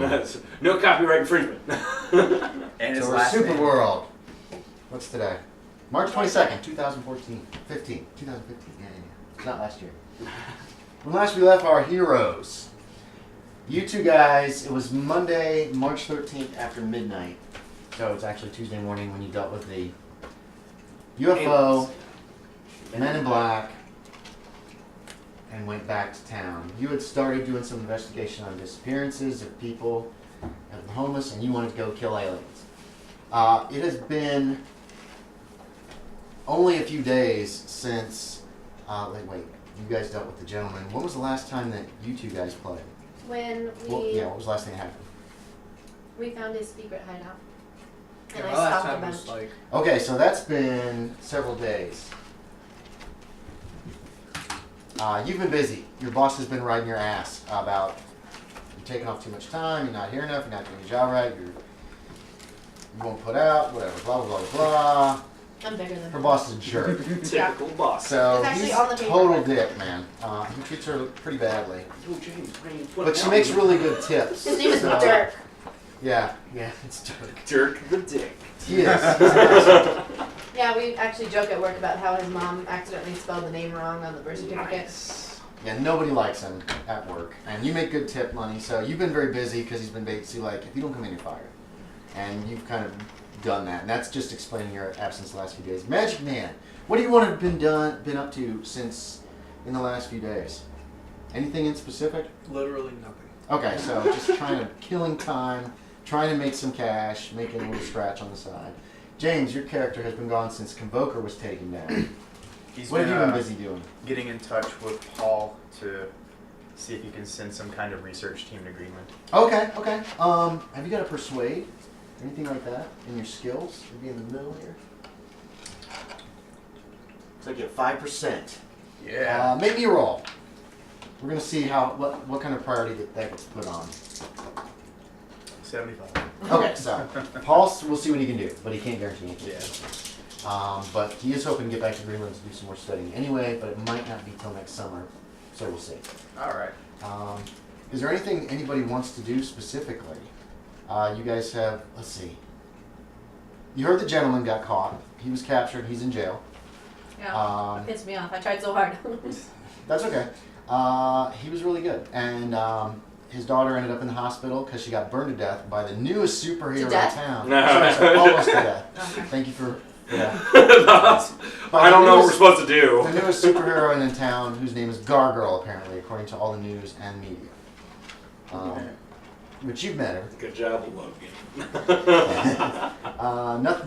No copyright infringement. And his So we're last name. Superworld. What's today? March 22nd, 2014. 2015. Yeah. It's not last year. When last we left our heroes, you two guys, it was Monday, March 13th after midnight. So it's actually Tuesday morning when you dealt with the UFO, Men in Black, and went back to town. You had started doing some investigation on disappearances of people, of the homeless, and you wanted to go kill aliens. It has been only a few days since, wait, you guys dealt with the gentleman. When was the last time that you two guys played? When What was the last thing that happened? we found his secret hideout. And Yeah, I my last stopped a time bunch. was like Okay, so that's been several days. You've been busy. Your boss has been riding your ass about you're taking off too much time, you're not here enough, you're not doing your job right, you won't put out, whatever, blah, blah, blah, blah. I'm bigger than Her him. boss is a jerk. Typical boss. So It's actually he's on the a paper. total dick, man. He treats her pretty badly. Yo, James, But she makes really good tips. His name is so- Dirk. Yeah, it's Dirk. Dirk the Dick. He is. He's awesome. Yeah, we actually joke at work about how his mom accidentally spelled the name wrong on the birth certificate. Nice. Yeah, nobody likes him at work. And you make good tip money, so you've been very busy because he's been basically like, if you don't come in, you're fired. And you've kind of done that. And that's just explaining your absence the last few days. Magic Man, what do you want to have been up to since in the last few days? Anything in specific? literally nothing. Okay, so just trying to killing time, trying to make some cash, making a little scratch on the side. James, your character has been gone since Convoker was taken down. He's What been, have you been busy doing? getting in touch with Paul to see if he can send some kind of research team to Greenland. Okay. Have you got a persuade? Anything like that in your skills? Maybe in the middle here. Looks like you have 5%. Yeah. Make me a roll. We're gonna see what kind of priority that gets put on. 75. Okay, so Paul will see what he can do, but he can't guarantee anything. Yeah. But he is hoping to get back to Greenland to do some more studying anyway, but it might not be till next summer, so we'll see. All right. Is there anything anybody wants to do specifically? You guys have, let's see. You heard the gentleman got caught. He was captured. He's in jail. Yeah, pissed me off. I tried so hard. That's okay. He was really good. And his daughter ended up in the hospital because she got burned to death by the newest superhero in death? town. No. Sorry, almost to death. Okay. Thank you for that. I don't know what we're supposed to do. The newest superhero in town, whose name is Gargirl, apparently, according to all the news and media. Which you've met her. Good job, Logan.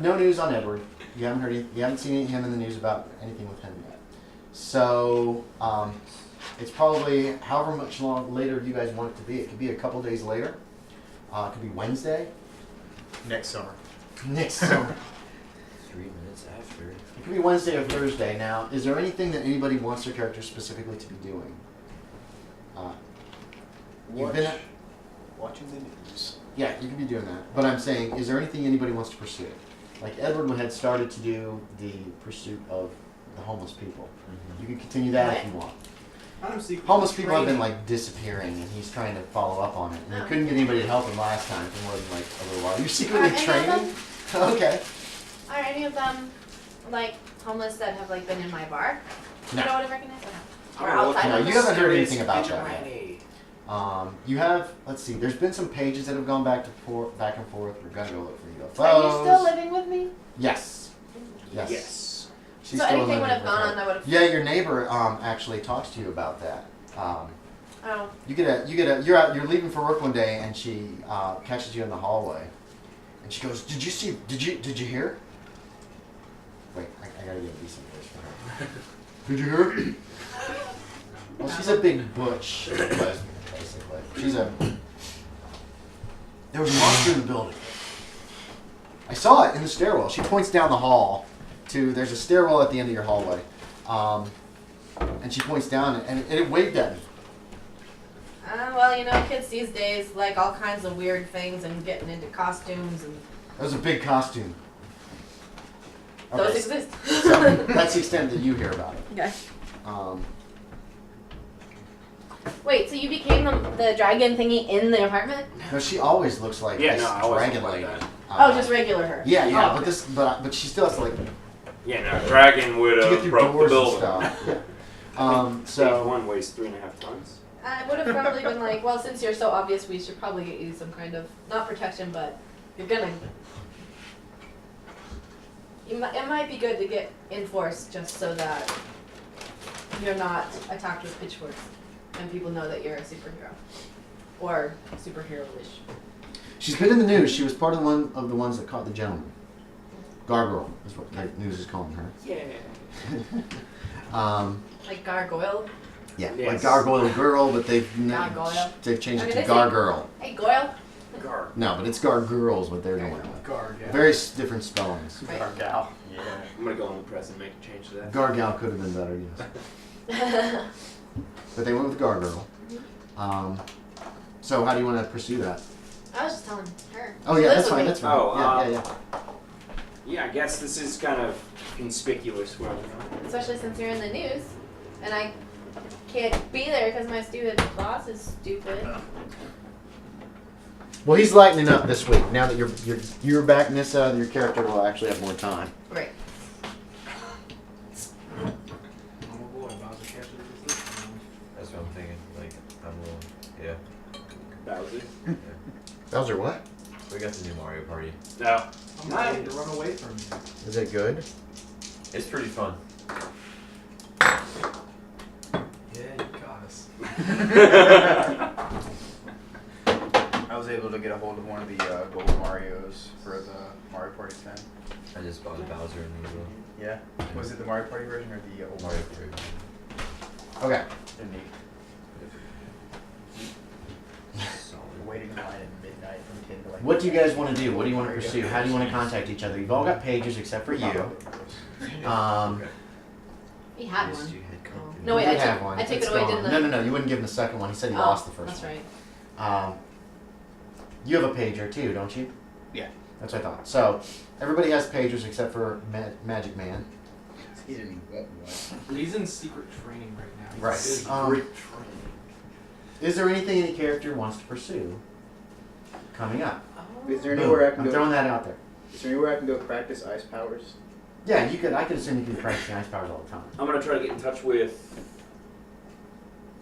No news on Edward. You haven't seen him in the news about anything with him yet. So it's probably however much later you guys want it to be. It could be a couple days later. It could be Wednesday. Next summer. Next summer. 3 minutes after. It could be Wednesday or Thursday. Now, is there anything that anybody wants their character specifically to be doing? You've been Watching the news. Yeah, you could be doing that. But I'm saying, is there anything anybody wants to pursue? Like Edward had started to do the pursuit of the homeless people. You can continue that if you want. Homeless people have been like disappearing, and he's trying to follow up on it. And he couldn't get anybody to help him last time for more than like a little while. You're secretly Are any of training? Okay. Are any of them like homeless that have like been in my bar? No. You know what I recognize? Or Oh, outside No, of you this? haven't heard anything about that yet. Vigilante. You have, let's see, there's been some pages that have gone back and forth. We're gonna go look for UFOs. Are you still living with me? Yes. Yes. She's So still anything living would have with gone her. on that would have. Yeah, your neighbor actually talks to you about that. Oh. You're leaving for work one day, and she catches you in the hallway, and she goes, "Did you hear?" Wait, I gotta get a decent voice for her. Did you hear? Well, she's a big butch lesbian, basically. There was a monster in the building. I saw it in the stairwell. She points down the hall there's a stairwell at the end of your hallway. And she points down, and it waved at me. Well, you know, kids these days like all kinds of weird things and getting into costumes and That was a big costume. those Okay, exist. so that's the extent that you hear about it. Okay. Wait, so you became the dragon thingy in the apartment? No, she always looks like Yeah, this no, I always dragon look like lady. that. Oh, just regular her. Yeah, yeah, Oh, but this, but she still has to like Yeah, no, dragon would to get have through broke the doors and building. stuff. Yeah. Stage So 1 weighs 3.5 tons. I would have probably been like, well, since you're so obvious, we should probably get you some kind of, not protection, but you're gonna. It might be good to get enforced just so that you're not attacked with pitchforks and people know that you're a superhero. Or superhero-ish. she's been in the news. She was part of the ones that caught the gentleman. Gargoyle is what the news is calling her. Yeah. Like gargoyle. Yeah, Yes. like Gargoyle Girl, but they've Gargoyle. changed I it mean, to they say- Gargirl. Hey, Goyle. Gar. No, but it's Gargirls what they're doing. Guard, yeah. Very different spellings. Right. Gargal. Yeah. I'm gonna go on the press and make a change to that. Gargal could have been better, yes. But they went with Gargirl. So how do you want to pursue that? I was just telling her. Oh She yeah, lives that's with fine. me. That's fine. Oh, yeah. Yeah, I guess this is kind of conspicuous where I'm going. Especially since you're in the news, and I can't be there because my stupid boss is stupid. Well, he's lightening up this week. Now that you're back, Nissa, your character will actually have more time. Right. Oh boy, Bowser catches this time. That's what I'm thinking. Like, I'm a little. Yeah. Bowser. Bowser, what? We got the new Mario Party. No. I'm not ready to run away from you. Is it good? It's pretty fun. Yeah, you got us. I was able to get a hold of one of the gold Marios for the Mario Party 10. I just bought the Bowser and Riddle. Yeah. Was it the Mario Party version or the old Mario Party. Okay. They're neat. Solid. Waiting in line at midnight from 10 to like. What do you guys want to do? What do you want to pursue? How do you want to contact each other? You've all got pages except for you. Okay. He had Yes, one. you had company. No, wait, You I did took- have one. I took It's it away, gone. didn't I? No, you wouldn't give him the second one. He said he Oh, lost the first that's one. right. You have a pager too, don't you? Yeah. That's what I thought. So everybody has pagers except for Magic Man. He didn't get one. He's in secret training right now. He's Right. busy. Um, Is there anything any character wants to pursue coming up? Oh. Is there Boom. anywhere I can I'm go? throwing that out there. Is there anywhere I can go practice ice powers? Yeah, you could. I could assume you could be practicing ice powers all the time I'm gonna try to get in touch with.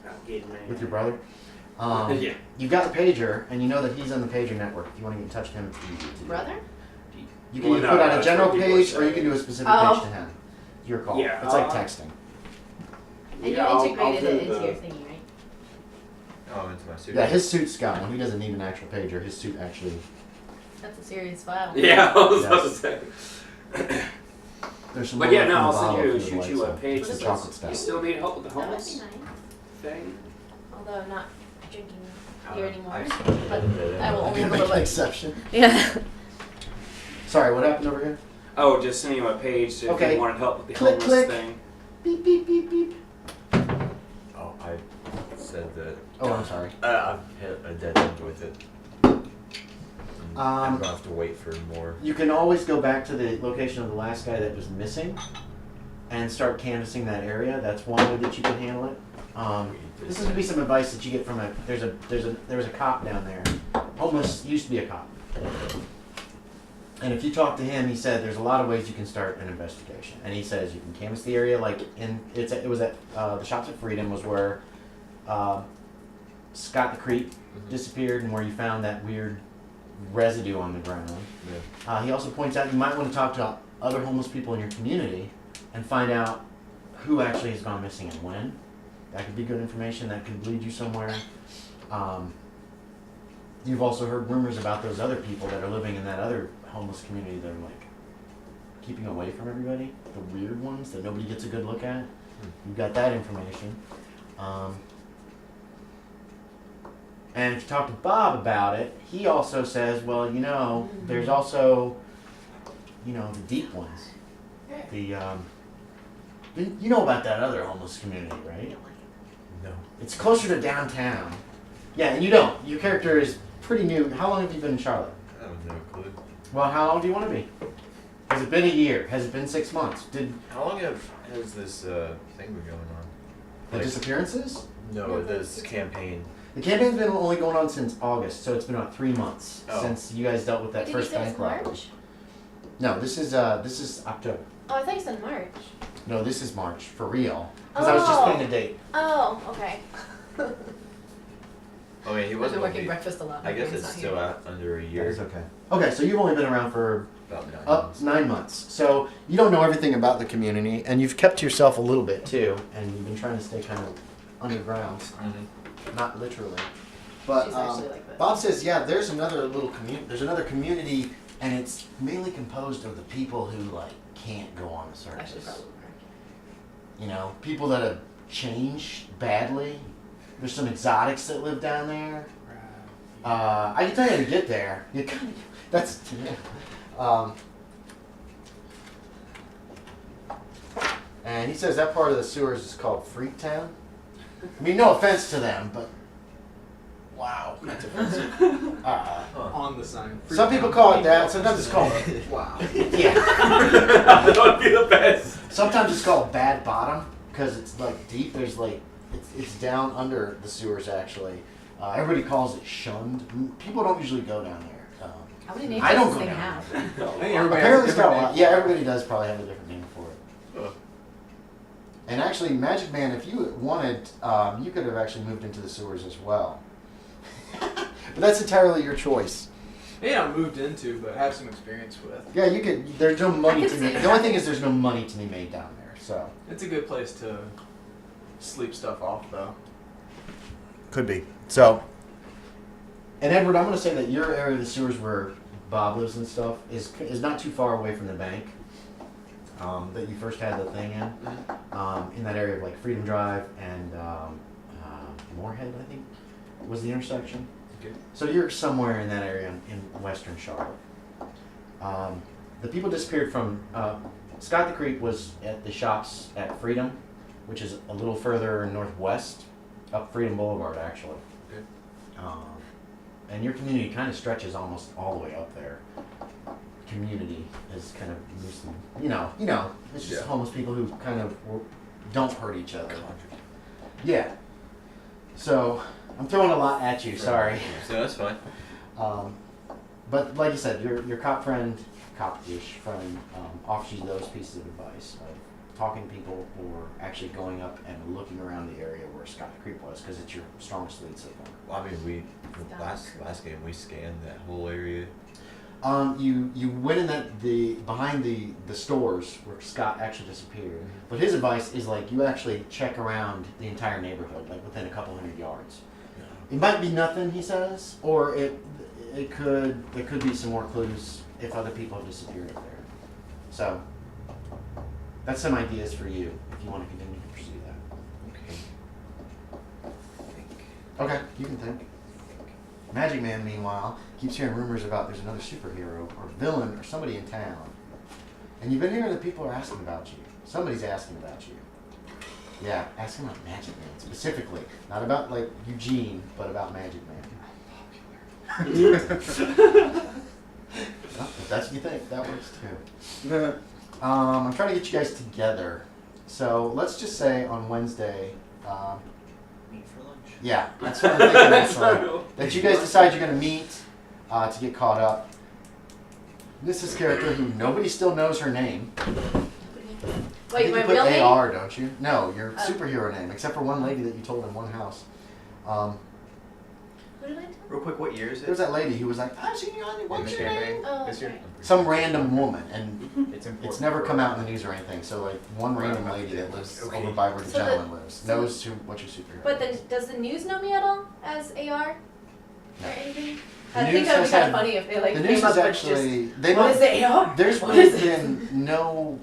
Alligator Man. with your brother. Yeah. You've got the pager, and you know that he's on the pager network. If you want to get in touch with him, it's easy to do. Brother? You can Well, either no, put out no, a general that's what page, people or are you can do a saying. specific Oh. page to him. It's your call. Yeah, It's like texting. And Yeah, you I'll integrated do it into the- your thingy, right? Oh, into my suit. Yeah, his suit's got one. He doesn't need an actual pager. His suit actually. That's a serious file. Yeah, I was about to Yes. say. There's some. But more yeah, left no, in the I'll bottle send you, if you'd shoot like you a some. page Some that chocolate says, stuff. you still need help with the That would be homeless nice. thing? Although I'm not drinking here anymore. I've But I will only have a Make little an bit. exception. Yeah. Sorry, what happened over here? Oh, just sending you a page if Okay. you wanted help with the Click, homeless click. thing. Beep beep beep beep. Oh, I said that. Oh, I'm sorry. I've hit a dead end with it. I'm gonna have to wait for more. You can always go back to the location of the last guy that was missing, and start canvassing that area. That's one way that you can handle it. This is gonna be some advice that you get from there was a cop down there. Homeless used to be a cop. And if you talk to him, he said there's a lot of ways you can start an investigation. And he says you can canvass the area, like it was at the Shops at Freedom was where Scott the Creep disappeared, and where you found that weird residue on the ground. Yeah. He also points out you might want to talk to other homeless people in your community and find out who actually has gone missing and when. That could be good information. That could lead you somewhere. You've also heard rumors about those other people that are living in that other homeless community that are like keeping away from everybody, the weird ones that nobody gets a good look at. You've got that information. And if you talk to Bob about it, he also says, well, you know, there's also, you know, the deep ones. The, you know about that other homeless community, right? No. It's closer to downtown. Yeah, and you don't. Your character is pretty new. How long have you been in Charlotte? I have no clue. Well, how long do you want to be? Has it been a year? Has it been 6 months? Did How long has this thing been going on? the Like- disappearances? No, this campaign. The campaign's been only going on since August, so it's been about 3 months Oh. since you guys dealt with that Did first you say bank it's robbery. March? No, this is October. Oh, I thought you said March. No, this is March for real. Because I was just putting a date. Oh, okay. Oh yeah, he I've wasn't. been working with me. breakfast a lot. I guess He's it's not still here. at under a Yeah, year. it's okay. Okay, so you've only been around for About 9 up months. 9 months. So you don't know everything about the community, and you've kept to yourself a little bit too, and you've been trying to stay kind of underground, Mhm. not literally. But She's actually like this. Bob says, yeah, there's another little community. There's another community, and it's mainly composed of the people who like can't go on the Actually, surface. probably You know, people that have changed badly. There's some exotics that live down there. I can tell you how to get there. You kind of, that's and he says that part of the sewers is called Freaktown. I mean, no offense to them, but wow, that's offensive. On the sign. Some people call it that. Sometimes it's called Wow. yeah. That would be the best. Sometimes it's called Bad Bottom because it's like deep. There's like it's down under the sewers actually. Everybody calls it Shunned. People don't usually go down there. How many names I don't does go this thing down have? I think everybody Apparently has it's a got a different lot. name. Yeah, everybody does probably have a different name for it. Ugh. And actually, Magic Man, if you wanted, you could have actually moved into the sewers as well. But that's entirely your choice. Maybe not moved into, but have some experience with. Yeah, you could. There's no money could to see be. that. The only thing is, there's no money to be made down there. So It's a good place to sleep stuff off, though. could be. So. And Edward, I'm going to say that your area of the sewers where Bob lives and stuff is not too far away from the bank that you first had the thing in that area of like Freedom Drive and Moorhead, I think, was the intersection. Okay. So you're somewhere in that area in western Charlotte. The people disappeared from Scott the Creep was at the shops at Freedom, which is a little further northwest, up Freedom Boulevard actually. Okay. And your community kind of stretches almost all the way up there. Community is kind of loosely, you know, it's just Yeah. homeless people who kind of don't hurt each other. Yeah. So I'm throwing a lot at you. Sorry. No, that's fine. But like you said, your cop-ish friend offers you those pieces of advice of talking to people or actually going up and looking around the area where Scott the Creek was because it's your strongest lead so far. Well, I mean, last game we scanned that whole area. You went in behind the stores where Scott actually disappeared. But his advice is like you actually check around the entire neighborhood, like within a couple hundred yards. It might be nothing, he says, or there could be some more clues if other people have disappeared up there. So that's some ideas for you if you want to continue to pursue that. Okay. Okay, you can think. Magic Man, meanwhile, keeps hearing rumors about there's another superhero or villain or somebody in town. And you've been hearing that people are asking about you. Somebody's asking about you. Yeah, asking about Magic Man specifically. Not about, like, Eugene, but about Magic Man. Well, if that's what you think, that works too. I'm trying to get you guys together. So let's just say on Wednesday, Meet for lunch. yeah, that's what I'm thinking. Actually. That you guys decide you're going to meet to get caught up. Nissa's character, who nobody still knows her name. I Wait, think my you put real name? AR, don't you? No, your Oh. superhero name, except for one lady that you told in one house. Who did I tell? Real quick, what year is There was it? that lady who was like, I've seen you on what's This your campaign? name? Oh, This year? okay. Some random woman, and It's important. it's never for- come out in the news or anything. So like one random lady that lives Okay. over by where the So the- gentleman lives so- knows what your superhero. But is. does the news know me at all as AR? No. Or anything? The I think news that would has be kind had- of funny if they like the came news up is with actually just, they what might, is AR? there's What really is it? been no.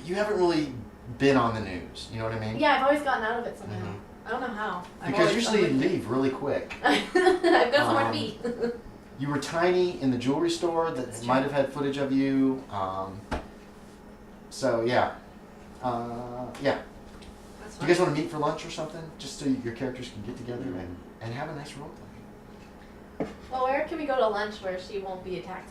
You haven't really been on the news. You know what I mean? Yeah, I've always gotten out of it somehow. Mhm. I don't know how. Because usually you leave really quick. I've got somewhere to Um, be. You were tiny in the jewelry store that That's might true. have had footage of you. So yeah, yeah. That's You guys want to meet for lunch or something, just so your characters can get together and have a nice role play? Well, where can we go to lunch where she won't be attacked?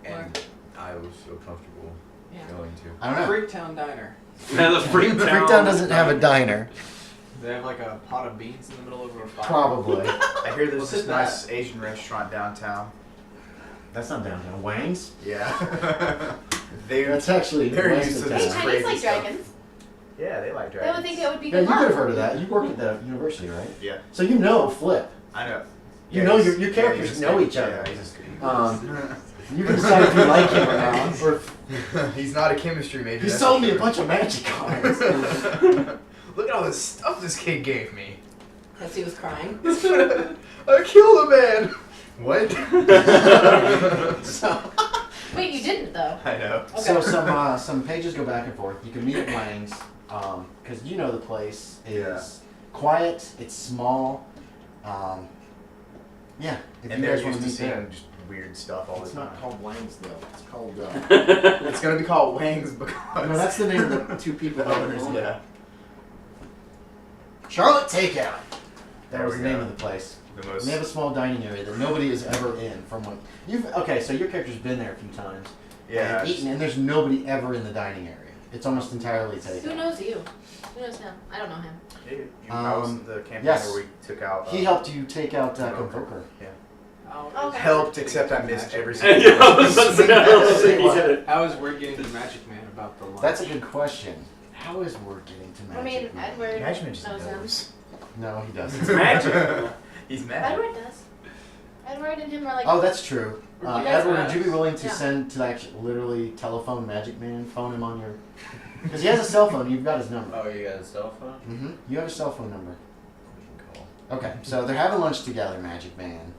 And I was so comfortable Yeah. going to. I don't know. Freaktown Diner. Yeah, the Freaktown doesn't have a diner. They have like a pot of beans in the middle of a fire. Probably. I hear there's What's this it nice Asian restaurant downtown. That's not downtown. Wang's? Yeah. they That's actually they're west used of to Hey, this town. Chinese crazy like stuff. dragons. Yeah, they like They dragons. would think it would be Yeah, good you could have luck. heard of that. You work at the university, right? Yeah, So you know Flip. I know. You know he's- your yeah, characters he's a know scout. each other. Yeah, he's a scout. You can decide if you like him or not. Or if, He's not a chemistry major. he that's sold for me a sure. bunch of magic cards. Look at all this stuff this kid gave me. Because he was crying. I killed a man. What? so, Wait, you didn't though. I know. so some pages go back and forth. You can meet at Wang's because you know the place is Yeah. quiet. It's small. Yeah, if And you they're guys want used to to meet there. seeing just weird stuff all It's the time. not called Wang's though. It's called. It's gonna be called Wang's because. No, that's the name of the two people owners. Yeah. Charlotte Takeout. That There was we the name go. of the place. The And most. they have a small dining area that nobody is ever in. From what you've okay, so your character's been there a few times Yeah. and eaten, and there's nobody ever in the dining area. It's almost entirely takeout. Who knows you? Who knows him? I don't know him. I was the campaign yes. where we took out. He helped you take out Convoker. Convoker. Yeah. Oh, Okay. Helped, except I missed every Yeah, single. I was about to say, I don't think he did it. How is word getting to Magic Man about the lunch? That's a good question. How is word getting to magic? I mean, Man? Edward Imagine just knows him. knows. No, he It's doesn't. magic. He's mad. Edward does. Edward and him are like. Oh, that's true. You guys Edward, know. would you be willing to Yeah. send to actually literally telephone Magic Man, phone him on your? Because he has a cell phone. You've got his number. Oh, you got a cell phone? Mm-hmm. You have a cell phone number. We can call. Okay, so they're having lunch together, Magic Man,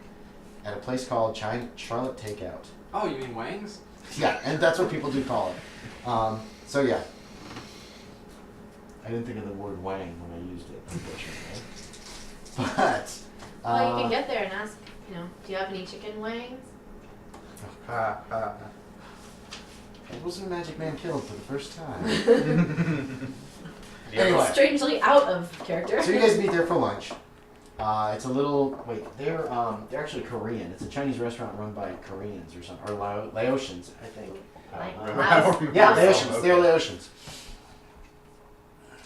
at a place called Charlotte Takeout. Oh, you mean Wang's? Yeah, and that's what people do call it. So yeah. I didn't think of the word wang when I used it, unfortunately. But Well, you can get there and ask. You know, do you have any chicken wings? it wasn't Magic Man killed for the first time. Anyway. Strangely out of character. So you guys meet there for lunch. It's a little they're actually Korean. It's a Chinese restaurant run by Koreans or something, or Laotians, I think. Laos. Yeah, Laos. Laotians. They're Laotians.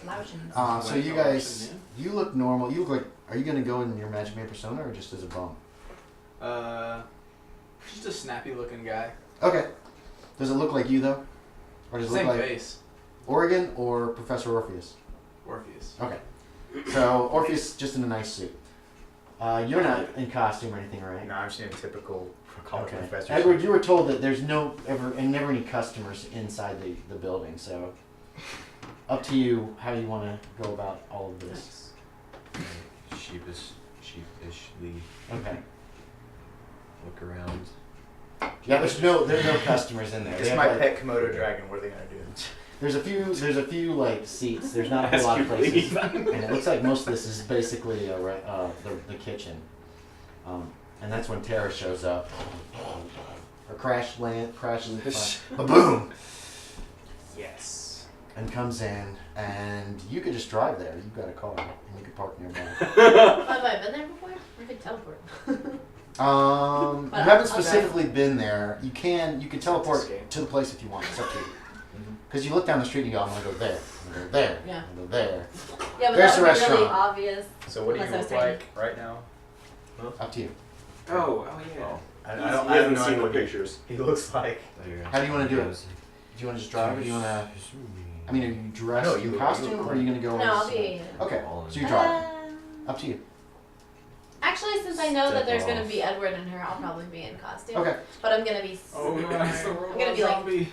Laotians. So you guys, you look normal. You look like. Are you gonna go in your Magic Man persona or just as a bum? Just a snappy looking guy. Okay. Does it look like you though, or does it look Same like face. Oregon or Professor Orpheus? Orpheus. Okay. So Orpheus just in a nice suit. You're not in costume or anything, right? No, I'm just in a typical college Okay. professor. Edward, you were told that there's never any customers inside the building, so up to you how you want to go about all of this. Sheepishly Okay. look around. Yeah, there's no customers in there. They It's have, my like- pet Komodo dragon. What are they gonna do? There's a few like seats. There's not a whole lot of places, and it looks like most of this is basically the kitchen. And that's when Tera shows up. Or crashes, boom, Yes. and comes in, and you could just drive there. You've got a car, and you could park nearby. Have I been there before? I could teleport. You But haven't I'll specifically been there. You can teleport That's escape. to the place if you want. It's up to you. Because you look down the street and you go, I'm gonna go there, I'm gonna go there, Yeah. I'm gonna go there. Yeah, but There's that the would be really restaurant. obvious. So what do Unless you I was look trying like right now? Up to you. Oh yeah. Oh, I He have hasn't no seen idea the what pictures. he looks like. How do you wanna do it? Do you wanna just drive or do you wanna, I mean, are you dressed No, in you- costume or are you gonna go No, as- I'll be. Okay, so you drive. Up to you. Actually, since I know that Step there's off. gonna be Edward and her, I'll probably be in costume. Okay. But I'm gonna be Oh, nice. I'm gonna be like zombie.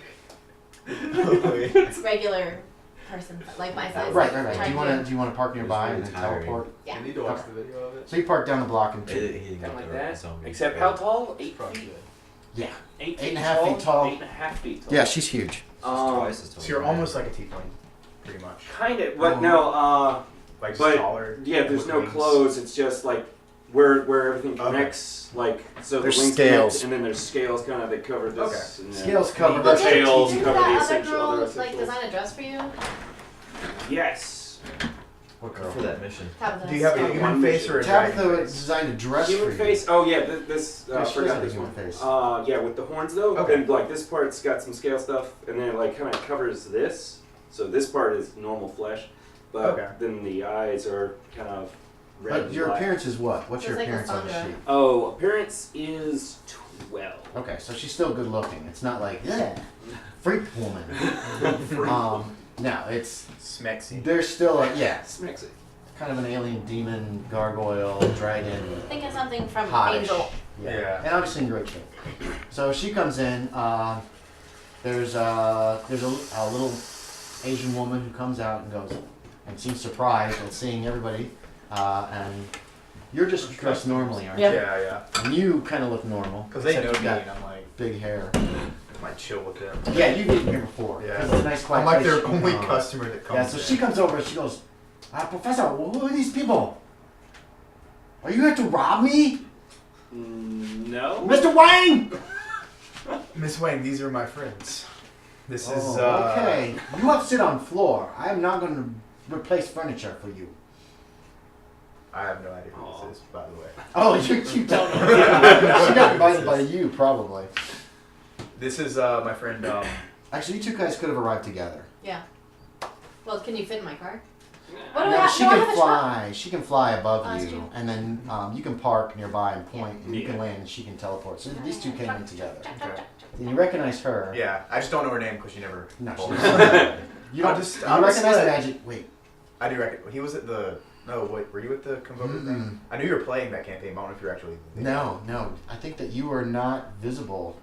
regular person, like my size. Right. Do Trying you wanna park nearby and then really tiring. teleport? Yeah. I need to watch the video of it. So you park down the block and He didn't Kind of get like the that. zombie. Except how tall? 8 Probably feet. good. yeah. 8 8.5 feet tall. 8.5 feet tall. Yeah, she's huge. She's twice as tall. So you're almost like a tiefling, pretty much. Kind of, but no. Like just But, taller. Yeah, there's with no wings. clothes. It's just like where everything Okay. connects. Like so There's the wings scales. connect, and then there's scales kind of that cover this. And then Scales cover But the didn't, tails didn't cover the that other essential girl other like essentials. design a dress for you? Yes. What girl? For that mission. Tabitha. Do you have a One human face or a Tabitha dragon face? designed a dress Human for you. face. Oh yeah, this Yeah, she forgot does have a this human one. face. Yeah, with the horns though. Okay. And like this part's got some scale stuff, and then it like kind of covers this. So this part is normal flesh, but Okay. then the eyes are kind of red. But and your black. appearance is what? What's So your it's like appearance on the Cassandra. sheet? Oh, appearance is 12. Okay, so she's still good looking. It's not like, yeah, freak woman. No, it's, Smexy. there's still a, yeah, Smexy. kind of an alien demon, gargoyle, dragon, Think of something from hottish. Angel. Yeah. And obviously in great shape. So she comes in, there's a little Asian woman who comes out and goes, and seems surprised at seeing everybody, and you're just dressed normally, aren't you? Yeah. And you kind of look normal. Because they know except me you and got I'm like, big hair. I might chill with them. Yeah, you've been here before. Yeah. 'Cause it's a nice quiet I'm like place their you can only come on. customer that comes Yeah, so in. she comes over and she goes, Professor, who are these people? Are you here to rob me? No. Mr. Wang! Miss Wang, these are my friends. This is, Oh, okay. You have to sit on floor. I am not going to replace furniture for you. I have no idea who this is, by the way. Oh, you don't know. She got invited by you, probably. This is, my friend, Actually, you two guys could have arrived together. Yeah. Well, can you fit in my car? What do No, I have? she No, I can have a fly. She can fly above Oh, that's you, true. and then you can park nearby and point, and you can Yeah. land, and she can teleport. So these two came in together. okay. And you recognize her. Yeah, I just don't know her name because she never No, told she me. doesn't. You I'll don't. just- You I'll just recognize let- magic. Wait. I do reckon. He was at the, no, wait, were you at the Convoker thing? I knew you were playing that campaign, but I don't know if you're actually there. No. I think that you were not visible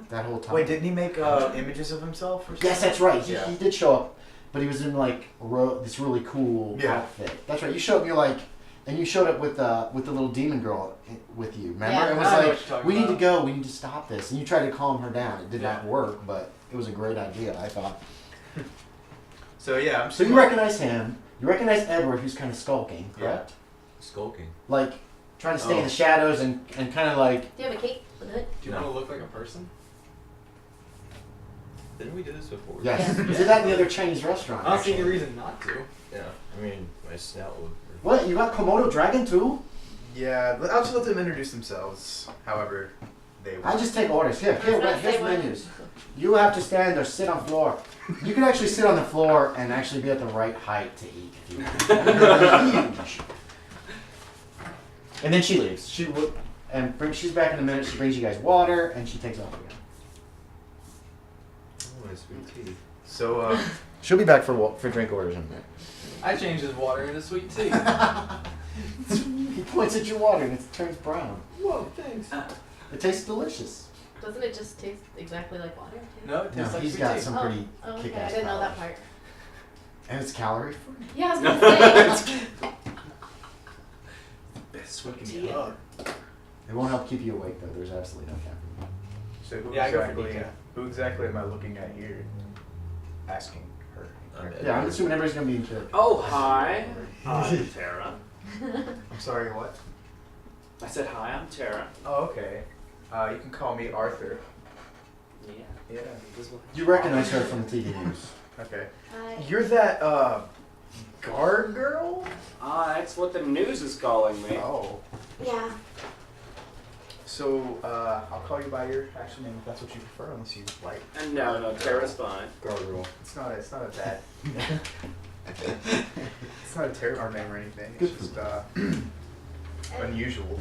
that whole time. Wait, didn't he make images of himself or something? Yes, that's right. He, Yeah. he did show up, but he was in like this really cool Yeah. outfit. That's right. You showed up. You're like, and you showed up with the little demon girl with you. Remember? Yeah. It was I know what like, you're talking we need to about. go. We need to stop this. And you tried to calm her down. It did not Yeah. work, but it was a great idea. I thought. So yeah, I'm So you recognize him. You recognize Edward, who's kind of skulking, correct? Skulking. Like trying to stay in Oh. the shadows and kind of like. Do you have a cape with a hood? Do you No. want to look like a person? Didn't we do this before? Yes. Yeah. You did that in the other Chinese restaurant. I don't see any actually. reason not to. Yeah. I mean, my snout would. What? You got Komodo dragon too? Yeah, I'll just let them introduce themselves. However, they. I just take orders. Here, I was gonna here's say what- menus. You have to stand or sit on floor. You can actually sit on the floor and actually be at the right height to eat if you want. Huge. And then she leaves. She's back in a minute. She brings you guys water and she takes off again. Oh, my sweet tea. So, She'll be back for drink orders in a minute. I changed his water into sweet tea. He points at your water and it turns brown. Whoa, thanks. It tastes delicious. Doesn't it just taste exactly like water? Too? No, it No, tastes like he's sweet got tea. some pretty Oh, okay. I kick-ass didn't know that powers. part. And it's calorie free. Yeah, I was gonna say. Best what can Tea. be done. It won't help keep you awake though. There's absolutely no caffeine. so who Yeah, I go for exactly? decaf. Who exactly am I looking at here? Asking her. Yeah, I'm assuming everybody's gonna be in charge. Oh, hi. I'm Tera. I'm sorry. What? I said hi, I'm Tera. Oh, okay. You can call me Arthur. Yeah. Yeah. You recognize her from the TV news. Okay. Hi. You're that guard girl? That's what the news is calling me. Oh. Yeah. So I'll call you by your actual name if that's what you prefer, unless you like. No, Tera's fine. Gargoyle. It's not a bad. It's not a terrible name or anything. It's Good. just unusual.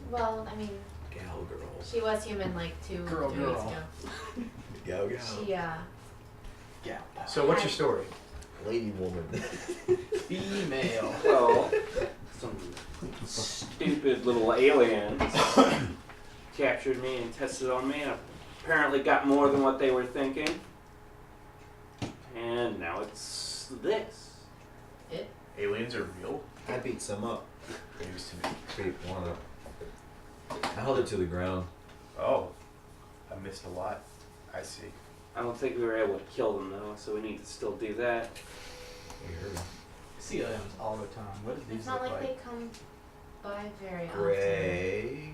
Well, I mean, Gal girl. she was human like two Girl. weeks ago. Gal gal. She Yeah. So what's your story? Lady woman. Female. Well, some stupid little aliens captured me and tested on me and apparently got more than what they were thinking. And now it's this. Aliens are real? I beat some up. News to me. Beat one up. I held it to the ground. Oh. I missed a lot. I see. I don't think we were able to kill them though, so we need to still do that. Weird. I see aliens all the time. What do It's these not look like like? they come by very Gray.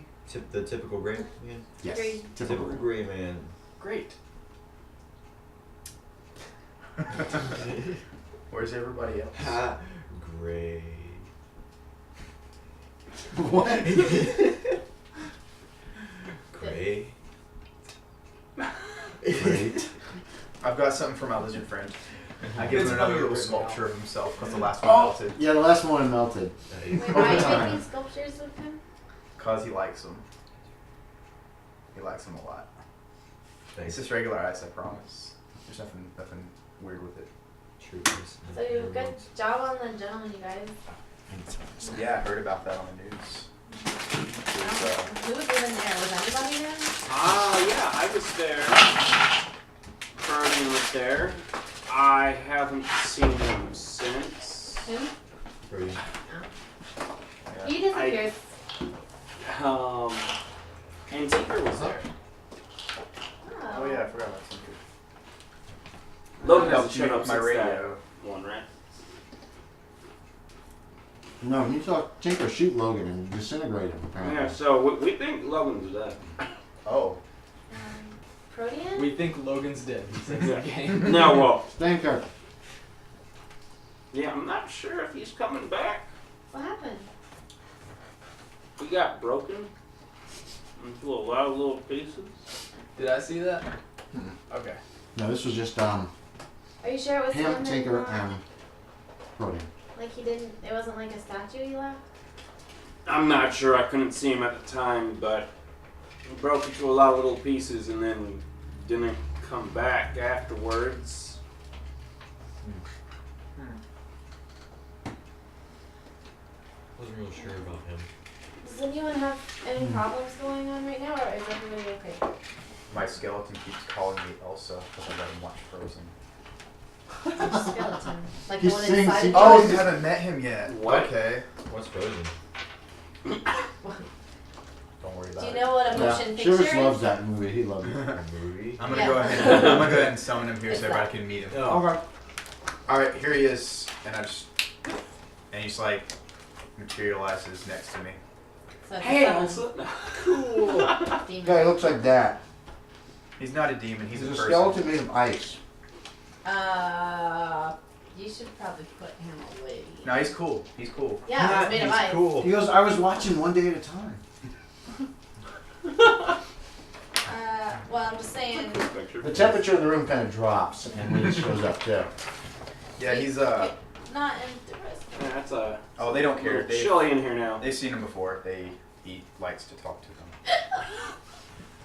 The typical gray man. Yes. Agreed. Typical gray man. Great. Where's everybody else? Ha. Gray. What? Gray. Great. I've got something for my lizard friend. I give It's him another funny little written sculpture out. of himself because the last one Oh, melted. yeah, the last one melted. Wait, Over why are you time. making sculptures with him? Because he likes them. He likes them a lot. It's Thanks. just regular ice, I promise. There's nothing weird with it. True. So good job on the gentleman, you guys. Yeah, I heard about that on the news. Who was even there? Was anybody there? Yeah, I was there. Ferdinand was there. I haven't seen him since. Who? Pretty. Yeah. He disappeared. And Tinker was there. Oh yeah, I forgot about Tinker. Logan That's hasn't shown up my since radio. that one, right? No, he saw Tinker shoot Logan and disintegrate him, apparently. Yeah, so we think Logan's dead. Oh. Protean? We think Logan's dead. He says in the game. No, well, Stinker. yeah, I'm not sure if he's coming back. What happened? We got broken into a lot of little pieces. Did I see that? Okay. No, this was just Are you sure it was him, Tinker, and, and Protean. like he didn't, it wasn't like a statue he left? I'm not sure. I couldn't see him at the time, but he broke into a lot of little pieces and then didn't come back afterwards. Wasn't real sure about him. Does anyone have any problems going on right now, or is everybody okay? My skeleton keeps calling me Elsa because I let him watch Frozen. Which skeleton? Like He the one sings- inside he- of Oh, you? you haven't met him yet. What? Okay. What's Frozen? Don't worry about Do it. you know what a motion picture Shivers loves is? that movie. He loves it. A movie? I'm gonna Yeah. go ahead. I'm gonna go ahead and summon him here It's so everybody can meet him. Oh. Okay. All right, here he is, and he's like materializes next to me. So it's Hey, a Elsa. Cool. demon. Yeah, he looks like that. He's not a demon. He's He's a a person. skeleton made of ice. You should probably put him away. No, he's cool. He's cool. Yeah, it's made of ice. Cool. He goes, I was watching one day at a time. Well, I'm just saying. The temperature in the room kind of drops, and when he shows up too. Yeah, he's Not interested. Yeah, that's a Oh, they don't care. little chilly in here now. They've seen him before. He likes to talk to them.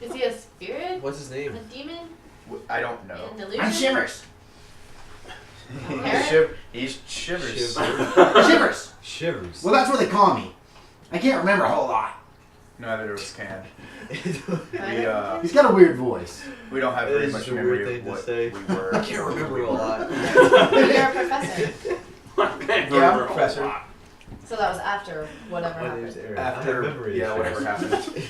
Is he a spirit? What's his A name? demon? I don't know. An illusion? I'm Shivers. He shivers. Shivers. Shivers. Well, that's what they call me. I can't remember a whole lot. Neither of us can. Right? He's got a weird voice. We don't have That very is much a weird memory thing of to what say. we were. I can't remember a lot. You're a professor. Yeah, I'm a professor. So that was after whatever My name's happened. Aaron. I have After memory yeah, issues. whatever happened.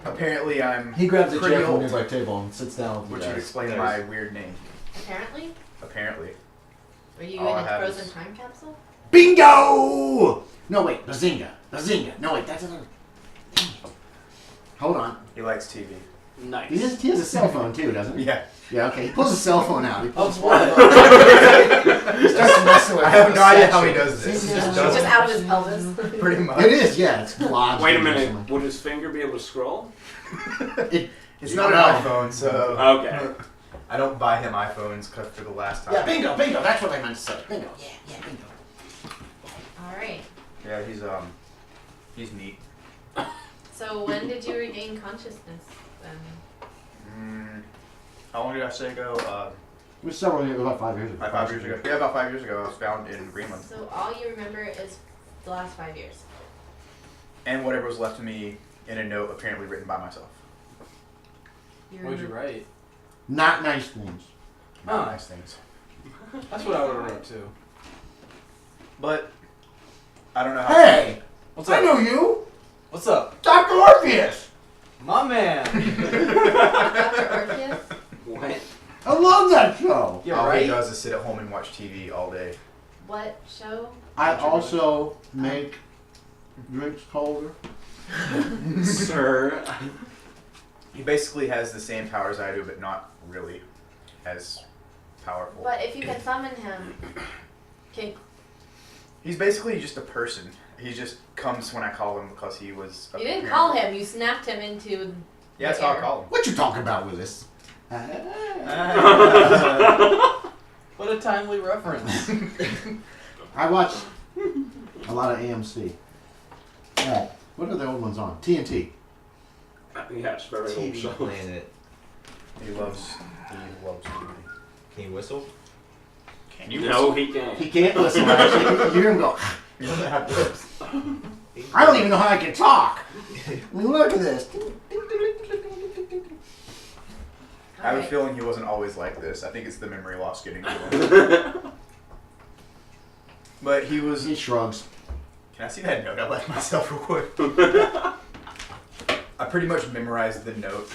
Apparently, I'm He grabs a pretty chair from a old, nearby table and sits down with which you would guys. explain Nice. my weird name. Apparently? Apparently. Were you All I in a have frozen is- time capsule? Bingo! No, wait. Bazinga. Bazinga. No, wait. That's another. Hold on. He likes TV. Nice. He has a cell phone too, doesn't he? Yeah. Yeah, okay. He pulls his cell phone out. He pulls Of what? He starts to mess with it. I have no idea how he does this. He just Just does out of his pelvis. it. Pretty much. It is, yeah. It's lodged. Wait a in minute. somewhere. Would his finger be able to scroll? It's You not an don't know. iPhone, so Okay. I don't buy him iPhones for the last time. Yeah, bingo, bingo. That's what I meant to say. Bingo. Yeah, bingo. Alright. Yeah, he's neat. So when did you regain consciousness then? How long did I say ago? It was several years, about 5 years ago. Like 5 years ago. Yeah, about 5 years ago. I was found in Greenland, So all you remember is the last 5 years. and whatever was left of me in a note, apparently written by myself. What'd you write? Not nice things. Not Huh. nice things. That's what I would have wrote too. But I don't know how. Hey! What's I up? know you! What's up? Dr. Orpheus! My man. Dr. Orpheus? What? I love that show! You're All right. he does is sit at home and watch TV all day. What show? I also make drinks colder. Sir. He basically has the same powers I do, but not really as powerful. But if you can summon him, can He's basically just a person. He just comes when I call him because he was. you didn't call him, you snapped him into Yeah, that's the how I air. call him. What you talking about with this? What a timely reference. I watch a lot of AMC. Yeah. What are the old ones on? TNT. Yeah, it's very old TV show. Planet. He loves TV. Can you whistle? Can you? No, he can't. He can't listen. Actually, you hear him go. He doesn't have lips. I don't even know how I can talk. I mean, look at this. I have a Alright. feeling he wasn't always like this. I think it's the memory loss getting to him. But he was. He shrugs. Can I see that note I left myself real quick? I pretty much memorized the note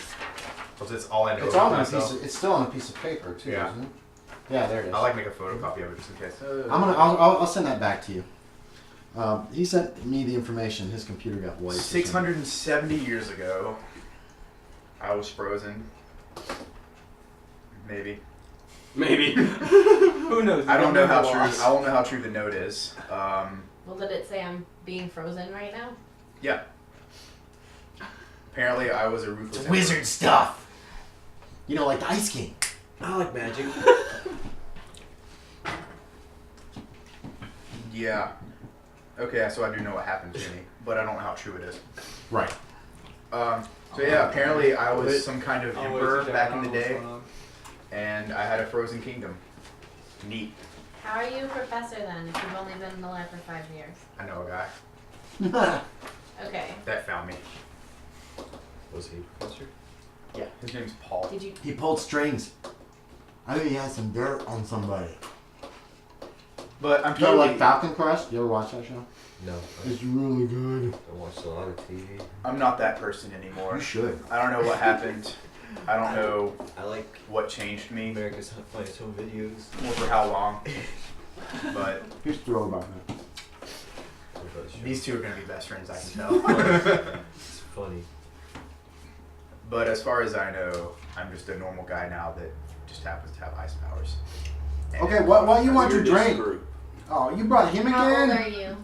because it's all I know It's about on a piece. myself. It's still on a piece of paper too, Yeah. isn't it? Yeah, there it is. I like make a photocopy of it just in case. I'll send that back to you. He sent me the information. His computer got wiped. 670 years ago, I was frozen. Maybe. Maybe. Who knows? I don't know how Memory true. loss. I don't know how true the note is. Well, did it say I'm being frozen right now? Yeah. Apparently, I was a ruthless. It's wizard stuff. You know, like the Ice King. I like magic. Yeah. Okay, so I do know what happened to me, but I don't know how true it is. Right. So yeah, apparently I was some kind of I'll emperor wait till back Jack in the knows what's day, going on. and I had a frozen kingdom. Neat. How are you a professor then, if you've only been alive for 5 years? I know a guy Okay. that found me. Was he a professor? His name's Paul. Did you? He pulled strings. I think he had some dirt on somebody. But I'm You know, like totally. Falcon Crest? You ever watch that show? No. It's really good. I watched a lot of TV. I'm not that person You anymore. should. I don't know what happened. I don't know I like what changed me America's Funniest Home Videos. or for how long. But He's thrilled about that. What about the show? these two are gonna be best friends, I can tell. It's funny. But as far as I know, I'm just a normal guy now that just happens to have ice powers. And Okay, what you want to You're this drink? group. Oh, you brought him How old again? are you?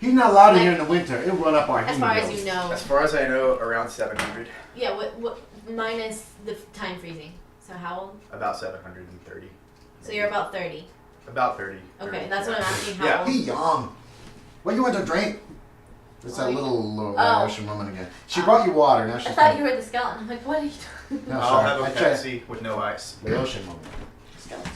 He's not allowed in here in the winter. It'll run up our As far as humidity. you know. As far as I know, around 700. Yeah, what minus the time freezing. So how old? About 730. So you're about 30. About 30. Okay, 30, that's what I'm asking, how Yeah. old? He young. What you want to drink? It's that Like- little Oh. Russian woman again. She brought you water. Now she's I thought you were the skeleton. I'm like, what are you doing? No, I'll sorry. have a I tried- Pepsi with no ice. The ocean woman. Skeleton.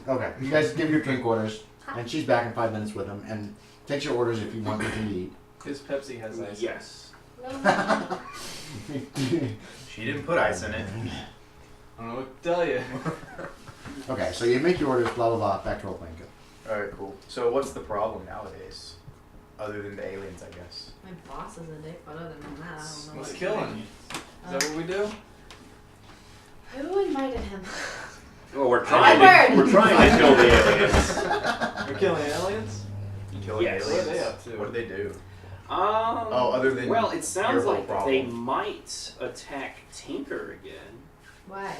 Okay, you guys give your drink orders, and she's back in 5 minutes with him, and takes your orders if you want anything to eat. His Pepsi has ice. Yes. She didn't put ice in it. I don't know what to tell you. Okay, so you make your orders, blah blah blah, back to role playing. Go. Alright, cool. So what's the problem nowadays? Other than the aliens, I guess. My boss is a dick, but other than that, I don't know. What's what killing you? Is that what we do? Who invited him? Well, we're Onward! we're trying to kill the aliens. We're killing aliens? Killing Yes. aliens? What are they up to? What do they do? Oh, other than well, it sounds your whole like problem. they might attack Tinker again Why?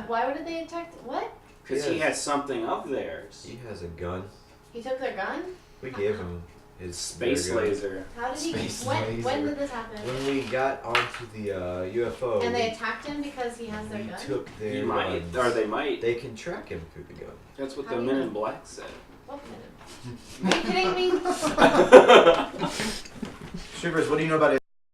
Why would they attack? What? because he Yes. has something of theirs. He has a gun. He took their gun? We gave him his Space their gun. laser. How did he? Space When laser. did this happen? When we got onto the UFO, And they attacked him because he has their we gun? took He their might, guns. or they might. They can track him through the gun. That's what How the do you Men know? in Black said. What minute? Are you kidding me? Shivers, what do you know about